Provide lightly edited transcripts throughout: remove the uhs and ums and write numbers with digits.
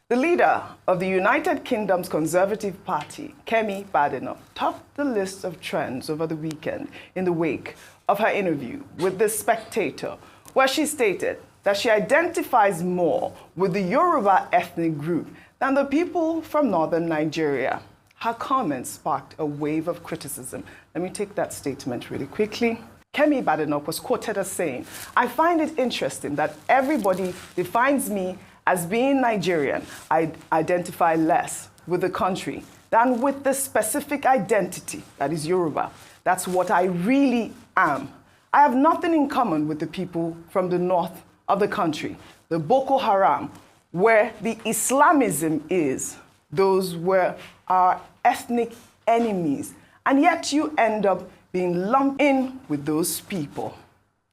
The leader of the United Kingdom's Conservative Party, Kemi Badenoch, topped the list of trends over the weekend in the wake of her interview with The Spectator, where she stated that she identifies more with the Yoruba ethnic group than the people from northern Nigeria. Her comments sparked a wave of criticism. Let me take that statement really quickly. Kemi Badenoch was quoted as saying, "I find it interesting that everybody defines me as being Nigerian. I identify less with the country than with the specific identity that is Yoruba. That's what I really am. I have nothing in common with the people from the north of the country, the Boko Haram, where the Islamism is. Those were our ethnic enemies. And yet you end up being lumped in with those people."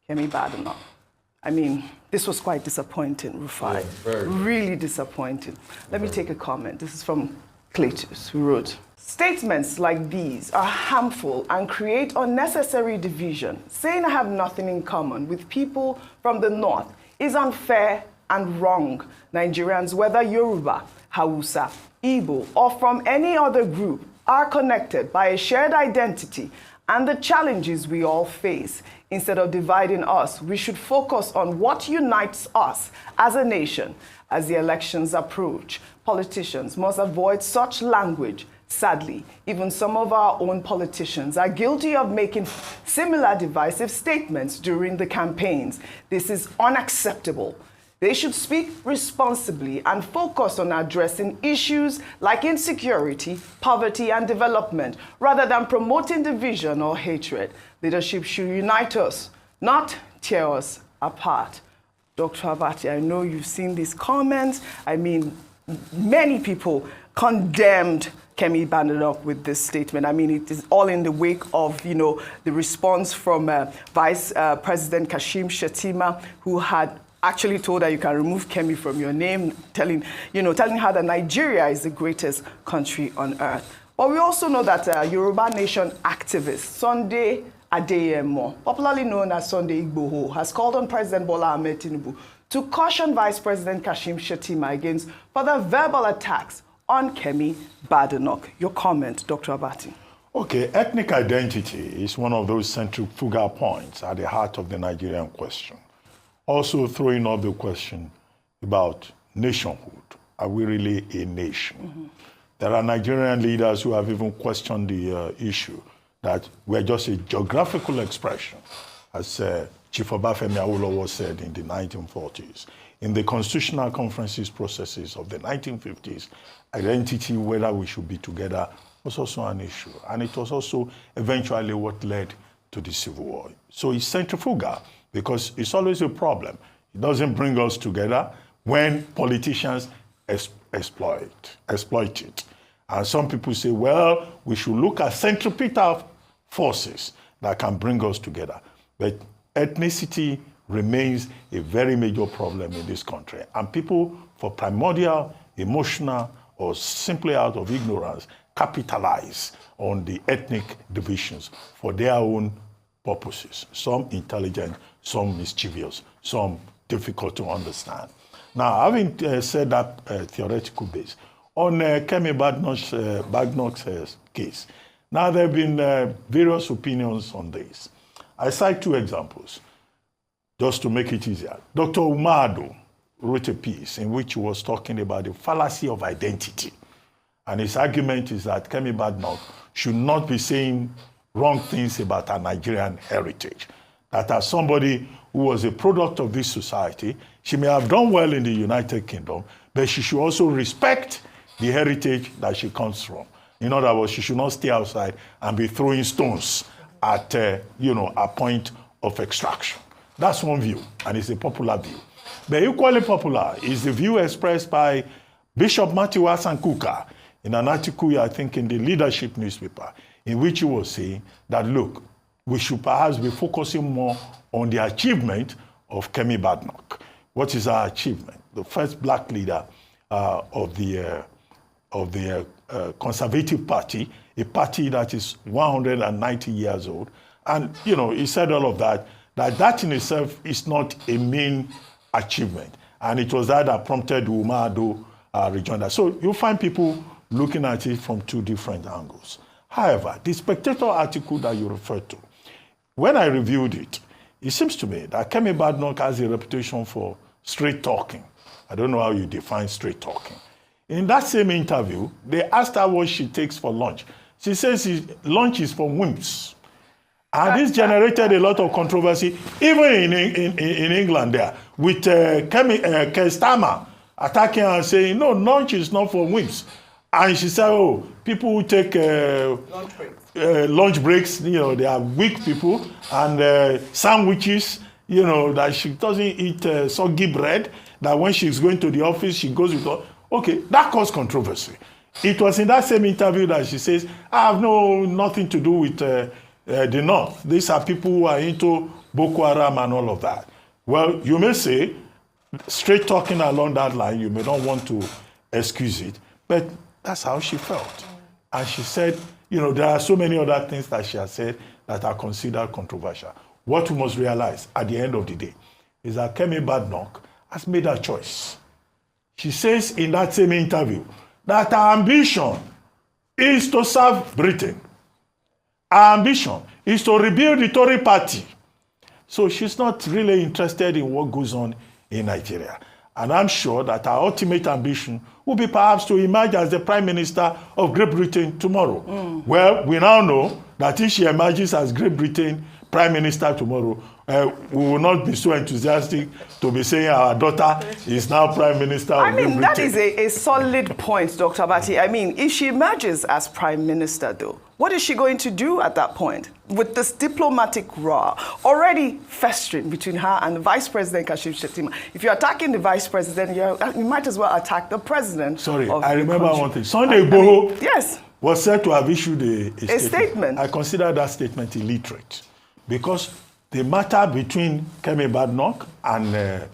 Kemi Badenoch. I mean, this was quite disappointing, Rufai. Yeah, really disappointing. Let me take a comment. This is from Cletus, who wrote, "Statements like these are harmful and create unnecessary division. Saying I have nothing in common with people from the north is unfair and wrong. Nigerians, whether Yoruba, Hausa, Igbo, or from any other group, are connected by a shared identity and the challenges we all face. Instead of dividing us, we should focus on what unites us as a nation. As the elections approach, politicians must avoid such language. Sadly, even some of our own politicians are guilty of making similar divisive statements during the campaigns. This is unacceptable. They should speak responsibly and focus on addressing issues like insecurity, poverty, and development, rather than promoting division or hatred. Leadership should unite us, not tear us apart." Dr. Abati, I know you've seen these comments. I mean, many people condemned Kemi Badenoch with this statement. I mean, it is all in the wake of, the response from Vice President Kashim Shettima, who had actually told her you can remove Kemi from your name, telling her that Nigeria is the greatest country on earth. But we also know that Yoruba Nation activist Sunday Adeyemo, popularly known as Sunday Igboho, has called on President Bola Tinubu to caution Vice President Kashim Shettima against further verbal attacks on Kemi Badenoch. Your comment, Dr. Abati. Okay, ethnic identity is one of those centrifugal points at the heart of the Nigerian question. Also throwing up the question about nationhood. Are we really a nation? Mm-hmm. There are Nigerian leaders who have even questioned the issue that we're just a geographical expression, as Chief Obafemi Awolowo said in the 1940s. In the constitutional conferences processes of the 1950s, identity, whether we should be together, was also an issue. And it was also eventually what led to the Civil War. So it's centrifugal because it's always a problem. It doesn't bring us together when politicians exploit it. And some people say, well, we should look at centripetal forces that can bring us together. But ethnicity remains a very major problem in this country. And people, for primordial, emotional, or simply out of ignorance, capitalize on the ethnic divisions for their own purposes. Some intelligent, some mischievous, some difficult to understand. Now, having said that theoretical base, on Kemi Badenoch's case, now there have been various opinions on this. I cite two examples, just to make it easier. Dr. Umado wrote a piece in which he was talking about the fallacy of identity. And his argument is that Kemi Badenoch should not be saying wrong things about her Nigerian heritage. That as somebody who was a product of this society, she may have done well in the United Kingdom, but she should also respect the heritage that she comes from. In other words, she should not stay outside and be throwing stones at, a point of extraction. That's one view, and it's a popular view. But equally popular is the view expressed by Bishop Matthew Asankuka in an article, I think, in the Leadership newspaper, in which he was saying that, look, we should perhaps be focusing more on the achievement of Kemi Badenoch. What is our achievement? The first black leader of the Conservative Party, a party that is 190 years old. And, he said all of that in itself is not a main achievement. And it was that prompted Umado rejoinder. So you find people looking at it from two different angles. However, the Spectator article that you referred to, when I reviewed it, it seems to me that Kemi Badenoch has a reputation for straight talking. I don't know how you define straight talking. In that same interview, they asked her what she takes for lunch. She says lunch is for wimps. And this generated a lot of controversy, even in England there, with Keir Starmer attacking her and saying, no, lunch is not for wimps. And she said, oh, people who take lunch breaks, they are weak people, and sandwiches, that she doesn't eat soggy bread, that when she's going to the office, she goes with her. Okay, that caused controversy. It was in that same interview that she says, I have nothing to do with the North. These are people who are into Boko Haram and all of that. Well, you may say, straight talking along that line, you may not want to excuse it, but that's how she felt. And she said, there are so many other things that she has said that are considered controversial. What we must realize at the end of the day is that Kemi Badenoch has made her choice. She says in that same interview that her ambition is to serve Britain. Her ambition is to rebuild the Tory party. So she's not really interested in what goes on in Nigeria. And I'm sure that her ultimate ambition will be perhaps to emerge as the Prime Minister of Great Britain tomorrow. Well, we now know that if she emerges as Great Britain Prime Minister tomorrow, we will not be so enthusiastic to be saying our daughter is now Prime Minister of Great Britain. That is a solid point, Dr. Abati. If she emerges as Prime Minister, though, what is she going to do at that point with this diplomatic row already festering between her and the Vice President, Kashim Shettima? If you're attacking the Vice President, you might as well attack the President. Sorry, I remember one thing. Sunday Igboho was said to have issued a statement. I consider that statement illiterate because the matter between Kemi Badenoch and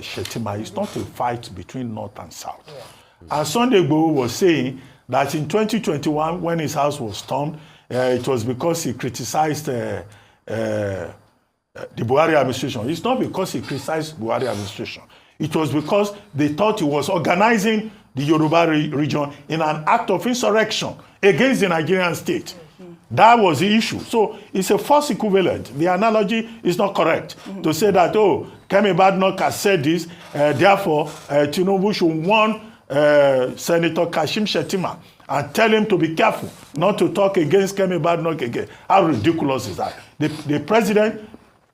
Shettima is not a fight between North and South. Yeah. And Sunday Igboho was saying that in 2021, when his house was stormed, it was because he criticized the Buhari administration. It's not because he criticized Buhari administration. It was because they thought he was organizing the Yoruba region in an act of insurrection against the Nigerian state. That was the issue. So it's a false equivalent. The analogy is not correct to say that, oh, Kemi Badenoch has said this, therefore, Tinubu should warn Senator Kashim Shettima and tell him to be careful not to talk against Kemi Badenoch again. How ridiculous is that? The president,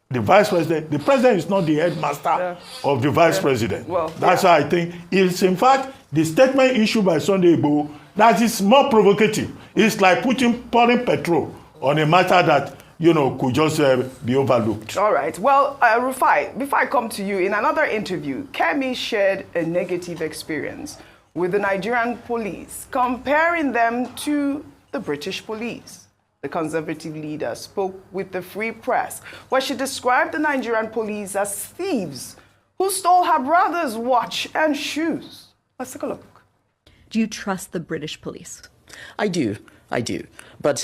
the vice president, the president is not the headmaster of the vice president. Well, that's why I think it's in fact the statement issued by Sunday Igboho that is more provocative. It's like pouring petrol on a matter that could just be overlooked. All right. Well, Rufai, before I come to you, in another interview, Kemi shared a negative experience with the Nigerian police, comparing them to the British police. The Conservative leader spoke with the Free Press, where she described the Nigerian police as thieves who stole her brother's watch and shoes. Let's take a look. Do you trust the British police? I do. But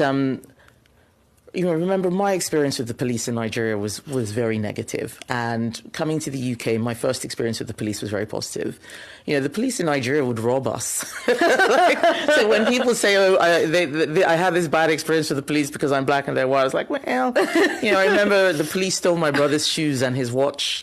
remember, my experience with the police in Nigeria was very negative. And coming to the UK, my first experience with the police was very positive. The police in Nigeria would rob us. So when people say, oh, I had this bad experience with the police because I'm black and they're white, I was like, well, I remember the police stole my brother's shoes and his watch.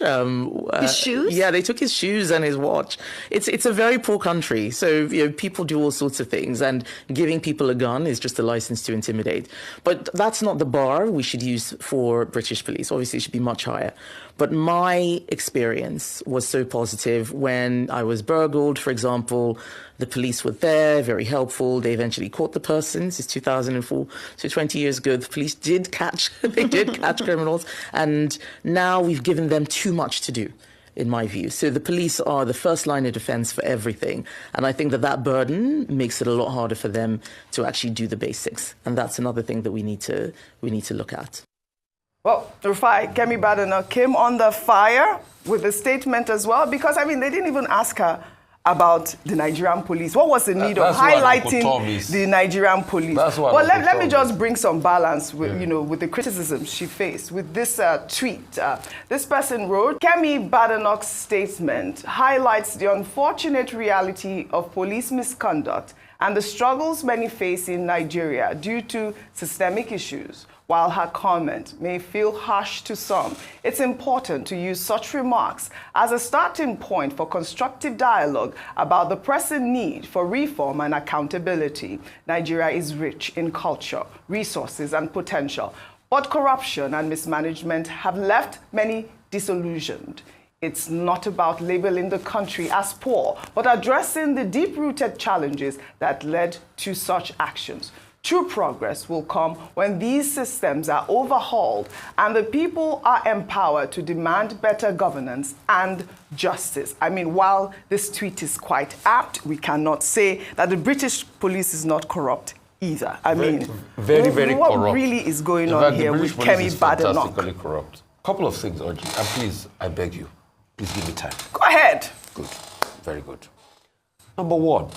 His shoes? Yeah, they took his shoes and his watch. It's a very poor country. So, people do all sorts of things. And giving people a gun is just a license to intimidate. But that's not the bar we should use for British police. Obviously, it should be much higher. But my experience was so positive when I was burgled, for example. The police were there, very helpful. They eventually caught the person. This is 2004, so 20 years ago. The police did catch criminals. And now we've given them too much to do, in my view. So the police are the first line of defense for everything. And I think that burden makes it a lot harder for them to actually do the basics. And that's another thing that we need to look at. Well, Rufai, Kemi Badenoch came under fire with a statement as well, because, they didn't even ask her about the Nigerian police? What was the need of highlighting the Nigerian police? Well, let me just bring some balance with, with the criticism she faced with this tweet. This person wrote, Kemi Badenoch's statement highlights the unfortunate reality of police misconduct and the struggles many face in Nigeria due to systemic issues. While her comment may feel harsh to some, it's important to use such remarks as a starting point for constructive dialogue about the pressing need for reform and accountability. Nigeria is rich in culture, resources, and potential, but corruption and mismanagement have left many disillusioned. It's not about labeling the country as poor, but addressing the deep-rooted challenges that led to such actions. True progress will come when these systems are overhauled and the people are empowered to demand better governance and justice. I mean, while this tweet is quite apt, we cannot say that the British police is not corrupt either. I mean, very what corrupt. Really is going on here with Kemi Badenoch? Fantastically corrupt. Couple of things, Ajayi, and please, I beg you, please give me time. Go ahead. Good, very good. Number one,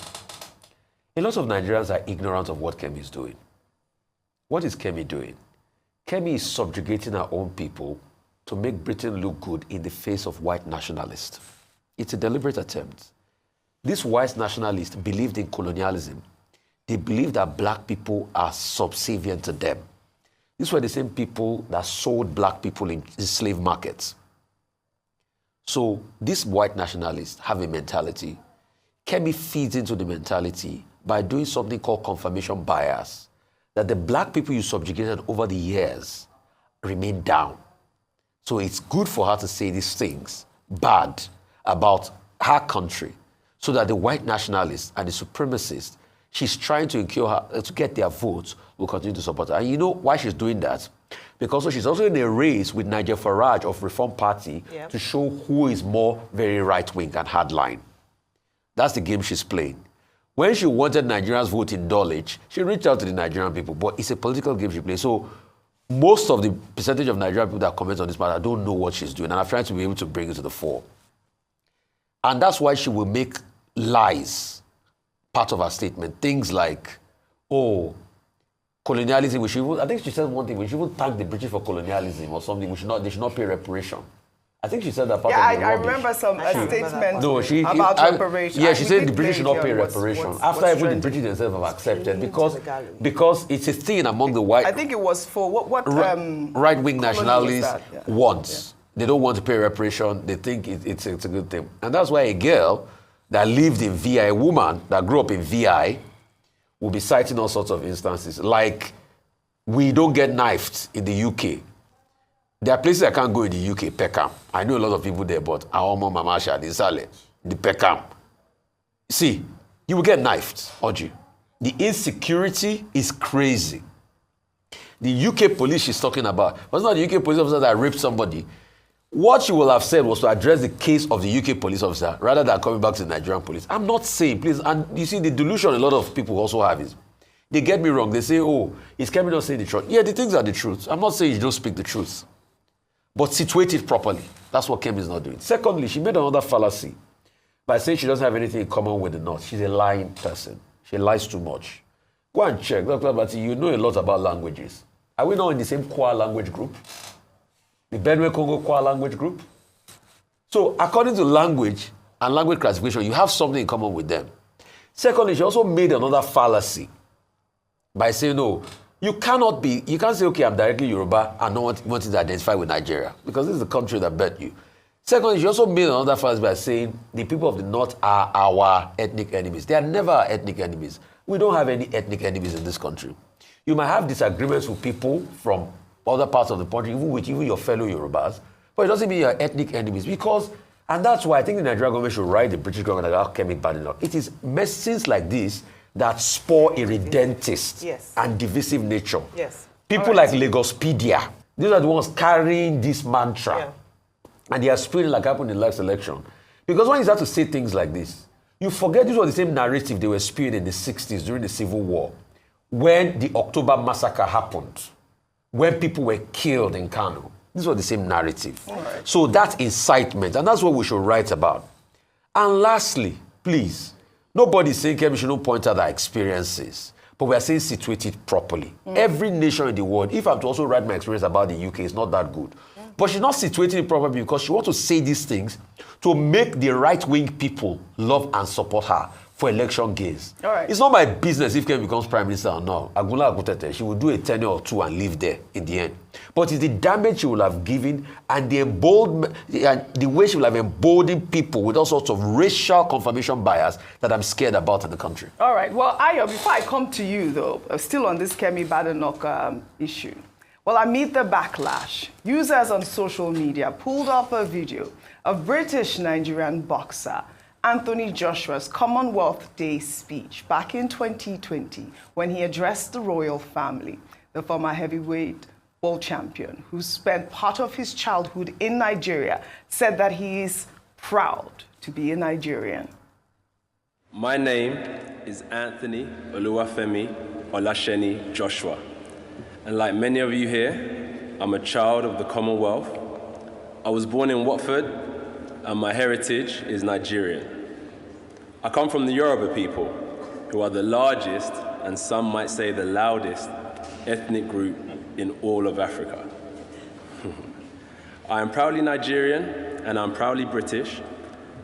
a lot of Nigerians are ignorant of what Kemi is doing. What is Kemi doing? Kemi is subjugating our own people to make Britain look good in the face of white nationalists. It's a deliberate attempt. These white nationalists believed in colonialism. They believed that black people are subservient to them. These were the same people that sold black people in slave markets. So these white nationalists have a mentality. Kemi feeds into the mentality by doing something called confirmation bias, that the black people you subjugated over the years remain down. So it's good for her to say these things bad about her country so that the white nationalists and the supremacists she's trying to incur her, to get their votes, will continue to support her. And you know why she's doing that? Because she's also in a race with Nigel Farage of Reform Party to show who is more very right-wing and hardline. That's the game she's playing. When she wanted Nigerians' vote in Dulwich, she reached out to the Nigerian people, but it's a political game she plays. So most of the percentage of Nigerian people that comment on this matter don't know what she's doing, and I'm trying to be able to bring it to the fore. And that's why she will make lies part of her statement. Things like, oh, colonialism, I think she said one thing, we shouldn't thank the British for colonialism or something, they should not pay reparation. I think she said that part of the I remember some statement about reparation. Yeah, she said the British should not pay reparation. After even the British themselves have accepted, because it's a thing among the white... I think it was for what right-wing nationalists want. They don't want to pay reparation. They think it's a good thing. And that's why a girl that lived in VI, a woman that grew up in VI, will be citing all sorts of instances. Like, we don't get knifed in the UK. There are places I can't go in the UK, Peckham. I know a lot of people there, but Aomo, Mamasha, the Peckham. See, you will get knifed, Ajayi. The insecurity is crazy. The UK police she's talking about was not the UK police officer that raped somebody. What she will have said was to address the case of the UK police officer rather than coming back to the Nigerian police. I'm not saying, please, and you see the delusion a lot of people also have is, they get me wrong. They say, oh, is Kemi not saying the truth? Yeah, the things are the truth. I'm not saying you don't speak the truth. But situate it properly. That's what Kemi is not doing. Secondly, she made another fallacy by saying she doesn't have anything in common with the North. She's a lying person. She lies too much. Go and check. Dr. Bati, you know a lot about languages. Are we not in the same Kwa language group? The Benue Congo Kwa language group? So according to language and language classification, you have something in common with them. Secondly, she also made another fallacy by saying, no, you can't say, okay, I'm directly Yoruba and not wanting to identify with Nigeria, because this is the country that bet you. Secondly, she also made another fallacy by saying the people of the North are our ethnic enemies. They are never our ethnic enemies. We don't have any ethnic enemies in this country. You might have disagreements with people from other parts of the country, even with your fellow Yorubas, but it doesn't mean you're ethnic enemies, because, and that's why I think the Nigerian government should write the British government about Kemi Badenoch. It is messages like this that spur a redentist and divisive nature. People like Lagospedia, these are the ones carrying this mantra. And they are spreading like happened in the last election. Because when you start to say things like this, you forget this was the same narrative they were spewing in the 60s during the Civil War, when the October massacre happened, when people were killed in Kano. This was the same narrative. So that's incitement, and that's what we should write about. And lastly, please, nobody's saying Kemi should not point out our experiences, but we are saying situate it properly. Every nation in the world, if I'm to also write my experience about the UK, it's not that good. But she's not situating it properly because she wants to say these things to make the right-wing people love and support her for election gains. All right. It's not my business if Kemi becomes prime minister or not. Agula Agutete, she will do a tenure or two and leave there in the end. But it's the damage she will have given and the way she will have emboldened people with all sorts of racial confirmation bias that I'm scared about in the country. All right. Well, Ayo, before I come to you, though, still on this Kemi Badenoch issue. Well, amid the backlash, users on social media pulled up a video of British-Nigerian boxer Anthony Joshua's Commonwealth Day speech back in 2020 when he addressed the royal family. The former heavyweight world champion, who spent part of his childhood in Nigeria, said that he is proud to be a Nigerian. My name is Anthony Oluwafemi Olasheni Joshua. And like many of you here, I'm a child of the Commonwealth. I was born in Watford, and my heritage is Nigerian. I come from the Yoruba people, who are the largest, and some might say the loudest, ethnic group in all of Africa. I am proudly Nigerian, and I'm proudly British,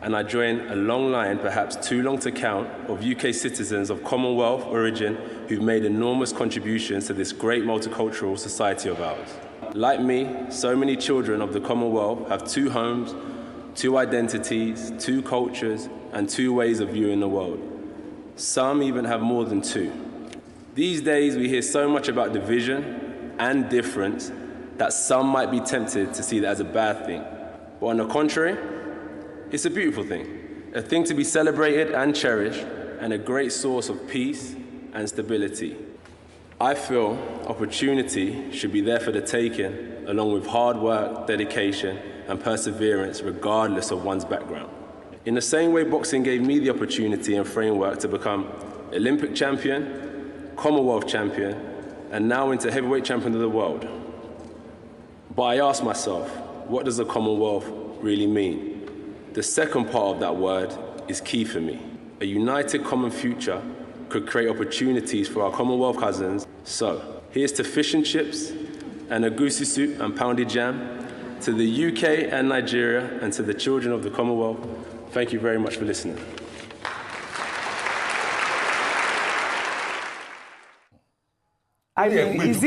and I join a long line, perhaps too long to count, of UK citizens of Commonwealth origin who've made enormous contributions to this great multicultural society of ours. Like me, so many children of the Commonwealth have two homes, two identities, two cultures, and two ways of viewing the world. Some even have more than two. These days, we hear so much about division and difference that some might be tempted to see that as a bad thing. But on the contrary, it's a beautiful thing, a thing to be celebrated and cherished, and a great source of peace and stability. I feel opportunity should be there for the taking, along with hard work, dedication, and perseverance, regardless of one's background. In the same way boxing gave me the opportunity and framework to become Olympic champion, Commonwealth champion, and now into heavyweight champion of the world. But I ask myself, what does the Commonwealth really mean? The second part of that word is key for me. A united common future could create opportunities for our Commonwealth cousins. So, here's to fish and chips and a goosey soup and pounded jam, to the UK and Nigeria, and to the children of the Commonwealth. Thank you very much for listening. I mean, is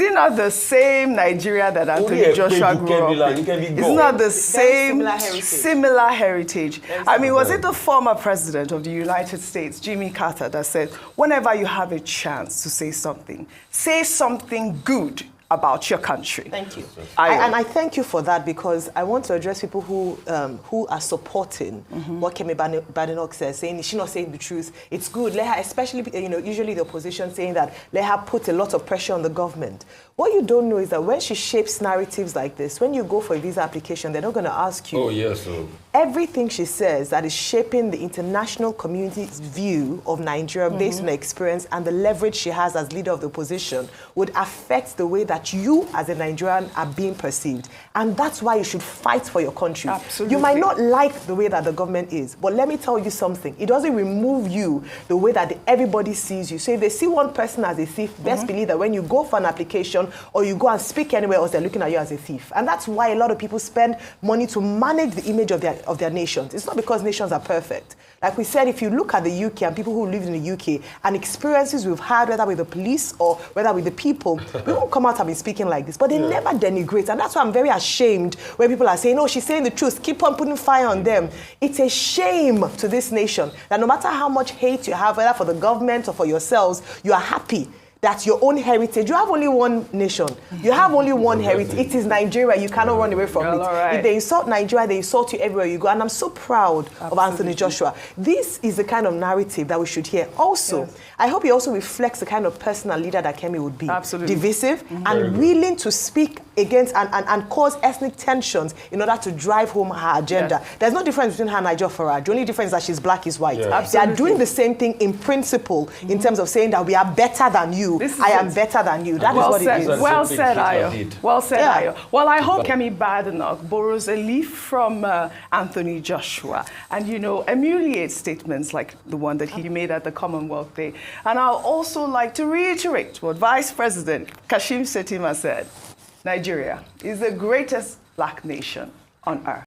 it not the same Nigeria that Anthony Joshua grew up in? It's not the same similar heritage. I mean, was it the former president of the United States, Jimmy Carter, that said, whenever you have a chance to say something good about your country? Thank you. And I thank you for that, because I want to address people who are supporting what Kemi Badenoch says, saying she's not saying the truth. It's good. Let her, especially, usually the opposition saying that let her put a lot of pressure on the government. What you don't know is that when she shapes narratives like this, when you go for a visa application, they're not going to ask you. Oh, yes. Everything she says that is shaping the international community's view of Nigeria based on her experience and the leverage she has as leader of the opposition would affect the way that you as a Nigerian are being perceived. And that's why you should fight for your country. Absolutely. You might not like the way that the government is, but let me tell you something. It doesn't remove you the way that everybody sees you. So if they see one person as a thief, best believe that when you go for an application or you go and speak anywhere else, they're looking at you as a thief. And that's why a lot of people spend money to manage the image of their nations. It's not because nations are perfect. Like we said, if you look at the UK and people who live in the UK and experiences we've had, whether with the police or whether with the people, we won't come out and be speaking like this, but they never denigrate. And that's why I'm very ashamed when people are saying, oh, she's saying the truth, keep on putting fire on them. It's a shame to this nation that no matter how much hate you have, whether for the government or for yourselves, you are happy that's your own heritage. You have only one nation. You have only one heritage. It is Nigeria. You cannot run away from it. Right. If they insult Nigeria, they insult you everywhere you go. And I'm so proud of Anthony Joshua. This is the kind of narrative that we should hear. Also, I hope he also reflects the kind of personal leader that Kemi would be. Absolutely. Divisive and willing to speak against and cause ethnic tensions in order to drive home her agenda. There's no difference between her and Nigel Farage. The only difference is that she's black, he's white. They are doing the same thing in principle in terms of saying that we are better than you. you, I am better than you. That is what it is. Well said, Ayo. Well said, Yeah. Ayo. Well, I hope Kemi Badenoch borrows a leaf from Anthony Joshua and, you know, emulates statements like the one that he made at the Commonwealth Day. And I'll also like to reiterate what Vice President Kashim Shettima said. Nigeria is the greatest black nation on earth.